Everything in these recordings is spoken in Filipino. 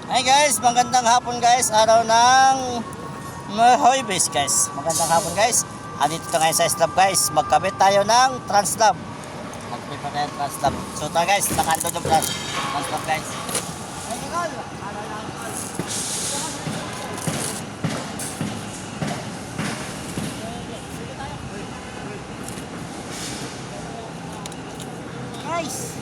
Hey guys, magandang hapon guys. Araw ng Huwebes guys. Magandang hapon guys. Andito tayo ngayon sa slab guys. Magkabit tayo ng translab. Magkabit pa tayo ng translab. So tara guys, nakando ng translab guys. Hey Nicole, araw na Nicole. Guys.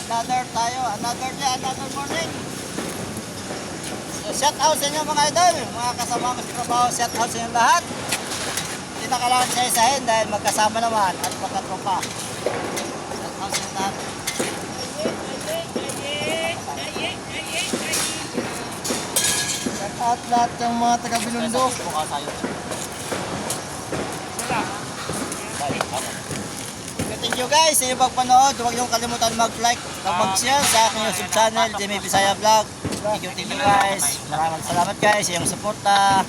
Another morning. So shout out sa inyo mga idol, mga kasama ko sa trabaho, shout out sa inyo lahat. Hindi na kailangan sa isahin dahil magkasama naman at magkatropa. Shout out sa inyo lahat. Shout out lahat ng mga taga-Binundo. Thank you guys sa inyong pagpanood. Huwag niyong kalimutan mag-like at mag-share sa aking YouTube channel, Jimmy Bisaya Vlog. Thank you guys. Maraming salamat guys sa iyong suporta.